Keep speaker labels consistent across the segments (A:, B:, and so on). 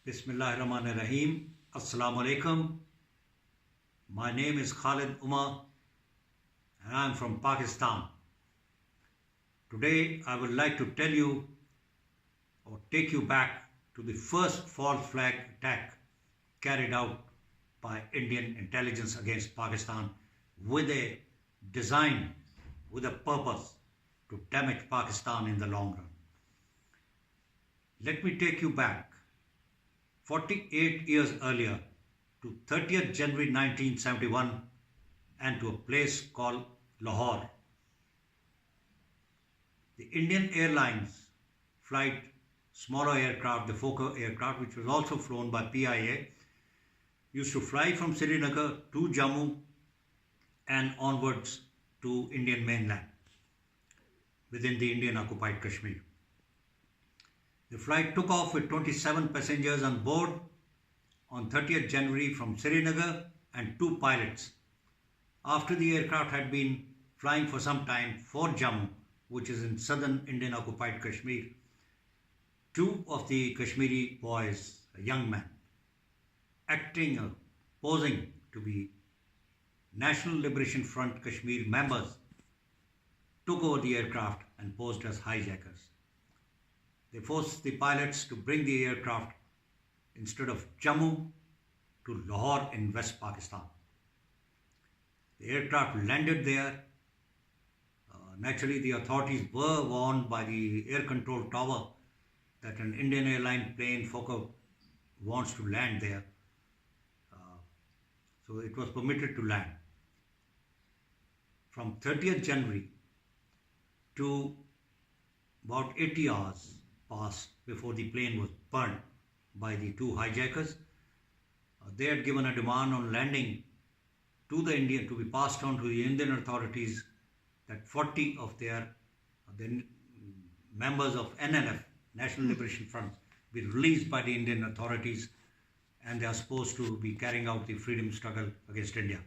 A: Bismillahirrahmanirrahim. Assalamu alaikum. My name is KHALID UMAR and I am from Pakistan. Today I would like to tell you or take you back to the first false flag attack carried out by Indian intelligence against Pakistan with a design, with a purpose to damage Pakistan in the long run. Let me take you back 48 years earlier to 30th January 1971 and to a place called Lahore. The Indian Airlines flight smaller aircraft, the Fokker aircraft, which was also flown by PIA, used to fly from Srinagar to Jammu and onwards to Indian mainland within the Indian occupied Kashmir. The flight took off with 27 passengers on board on 30th January from Srinagar and 2 pilots. After the aircraft had been flying for some time for Jammu, which is in southern Indian occupied Kashmir, 2 of the Kashmiri boys, a young man, acting or posing to be National Liberation Front Kashmir members, took over the aircraft and posed as hijackers. They forced the pilots to bring the aircraft instead of Jammu to Lahore in West Pakistan. The aircraft landed there. Naturally, the authorities were warned by the air control tower that an Indian airline plane, Fokker, wants to land there. So it was permitted to land. From 30th January to about 80 hours passed before the plane was burned by the 2 hijackers. They had given a demand on landing to be passed on to the Indian authorities that 40 of the members of NLF, National Liberation Front, be released by the Indian authorities, and they are supposed to be carrying out the freedom struggle against India.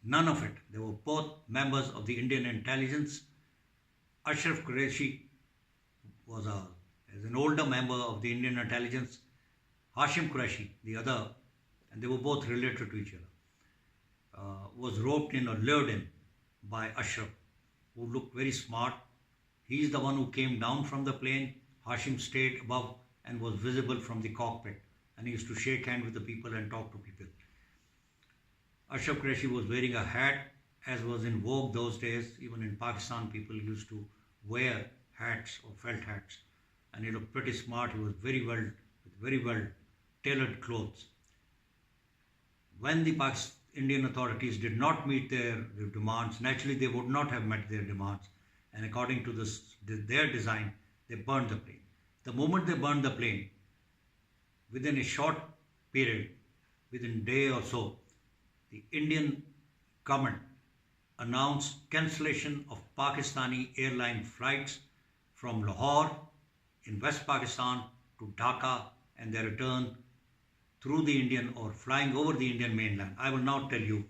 A: None of it. They were both members of the Indian intelligence. Ashraf Qureshi was an older member of the Indian intelligence, Hashim Qureshi, the other, and they were both related to each other, was roped in or lured in by Ashraf, who looked very smart. He is the one who came down from the plane. Hashim stayed above and was visible from the cockpit, and he used to shake hands with the people and talk to people. Ashraf Qureshi was wearing a hat, as was in vogue those days. Even in Pakistan, people used to wear hats or felt hats, and he looked pretty smart. He was very well tailored clothes. When the Indian authorities did not meet their demands, naturally they would not have met their demands, and according to their design, they burned the plane. The moment they burned the plane, within a short period, within a day or so, the Indian government announced cancellation of Pakistani airline flights from Lahore in West Pakistan to Dhaka and their return through the Indian or flying over the Indian mainland. I will now tell you.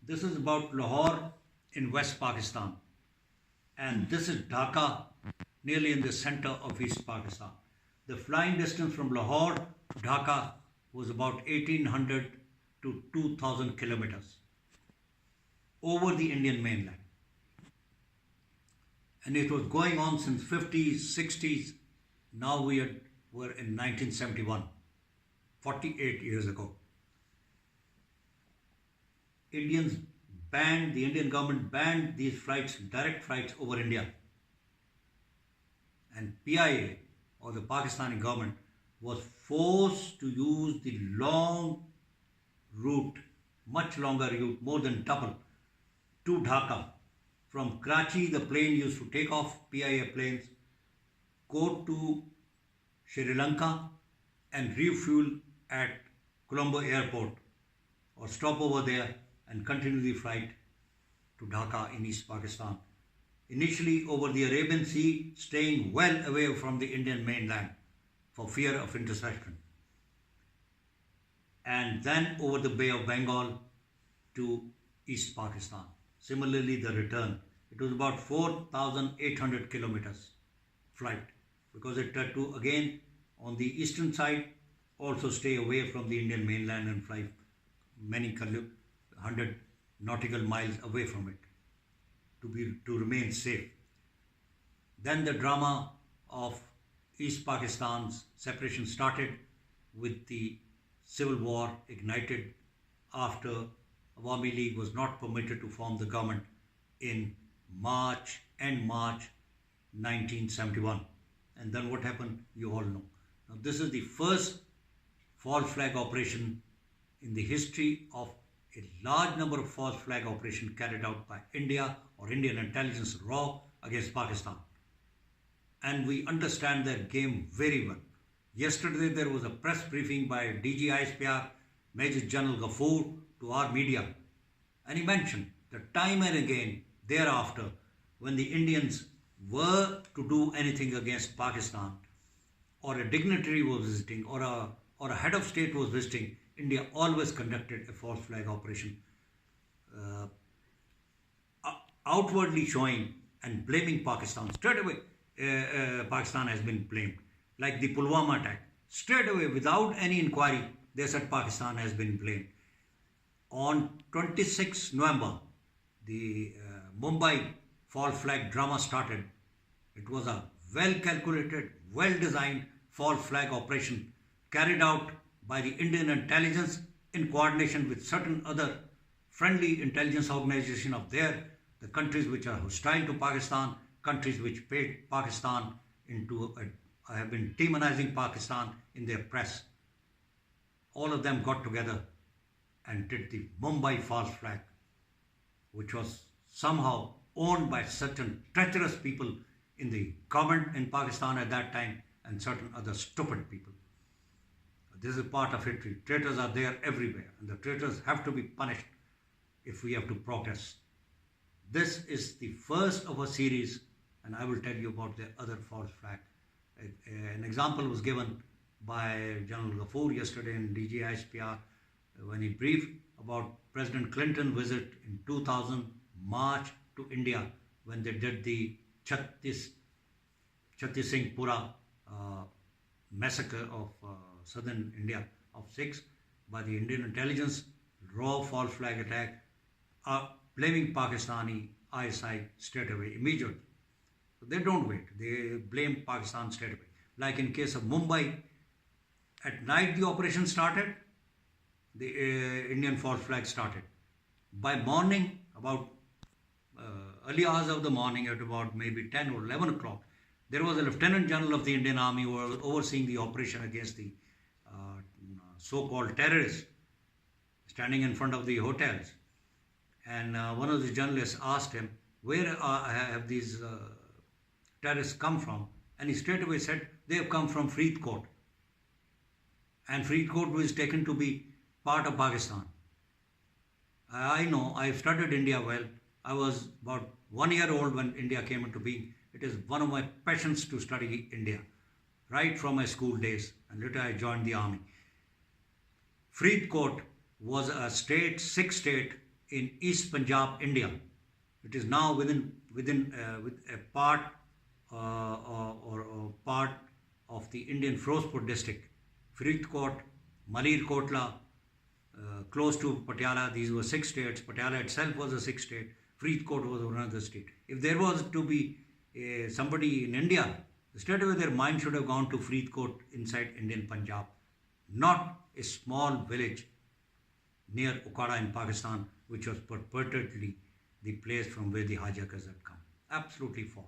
A: This is about Lahore in West Pakistan, and this is Dhaka, nearly in the center of East Pakistan. The flying distance from Lahore to Dhaka was about 1800 to 2000 kilometers over the Indian mainland. And it was going on since 50s, 60s. Now were in 1971, 48 years ago. The Indian government banned these flights, direct flights over India. And PIA, or the Pakistani government, was forced to use the long route, much longer route, more than double, to Dhaka. From Karachi, the plane used to take off, PIA planes, go to Sri Lanka and refuel at Colombo airport or stop over there and continue the flight to Dhaka in East Pakistan. Initially over the Arabian Sea, staying well away from the Indian mainland for fear of interception. And then over the Bay of Bengal to East Pakistan. Similarly, the return. It was about 4,800 kilometers flight, because it had to again on the eastern side also stay away from the Indian mainland and fly many 100 nautical miles away from it to remain safe. Then the drama of East Pakistan's separation started with the civil war ignited after Awami League was not permitted to form the government in March 1971. And then what happened, you all know. Now this is the first false flag operation in the history of a large number of false flag operations carried out by India or Indian intelligence raw against Pakistan. And we understand their game very well. Yesterday there was a press briefing by DG ISPR Major General Ghafoor to our media, and he mentioned that time and again thereafter, when the Indians were to do anything against Pakistan, or a dignitary was visiting, or a head of state was visiting, India always conducted a false flag operation, outwardly showing and blaming Pakistan. Straight away, Pakistan has been blamed. Like the Pulwama attack, straight away, without any inquiry, they said Pakistan has been blamed. On 26 November, the Mumbai false flag drama started. It was a well-calculated, well-designed false flag operation carried out by the Indian intelligence in coordination with certain other friendly intelligence organizations of the countries which are hostile to Pakistan, countries which paid Pakistan have been demonizing Pakistan in their press. All of them got together and did the Mumbai false flag, which was somehow owned by certain treacherous people in the government in Pakistan at that time and certain other stupid people. This is part of history. Traitors are there everywhere, and the traitors have to be punished if we have to progress. This is the first of a series, and I will tell you about the other false flag. An example was given by General Ghafoor yesterday in DG ISPR when he briefed about President Clinton's visit in 2000 March to India when they did the Chhattis Singh Pura massacre of southern India of 6 by the Indian intelligence, raw false flag attack, blaming Pakistani ISI straight away, immediately. So they don't wait. They blame Pakistan straight away. Like in case of Mumbai, at night the operation started, the Indian false flag started. By morning, about early hours of the morning, at about maybe 10 or 11 o'clock, there was a Lieutenant General of the Indian Army who was overseeing the operation against the so-called terrorists standing in front of the hotels. And one of the journalists asked him, where have these terrorists come from? And he straight away said, they have come from Faridkot. And Faridkot was taken to be part of Pakistan. I know, I've studied India well. I was about 1 year old when India came into being. It is one of my passions to study India, right from my school days, and later I joined the army. Faridkot was a state, Sikh state in East Punjab, India. It is now within a part or part of the Indian Firozpur district. Faridkot, Malerkotla, close to Patiala, these were 6 states. Patiala itself was a 6 state. Faridkot was another state. If there was to be somebody in India, straight away their mind should have gone to Faridkot inside Indian Punjab, not a small village near Okara in Pakistan, which was purportedly the place from where the hijackers had come. Absolutely false.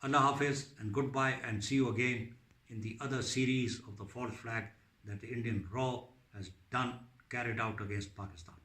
A: Allah Hafiz and goodbye, and see you again in the other series of the false flag that the Indian RAW has carried out against Pakistan.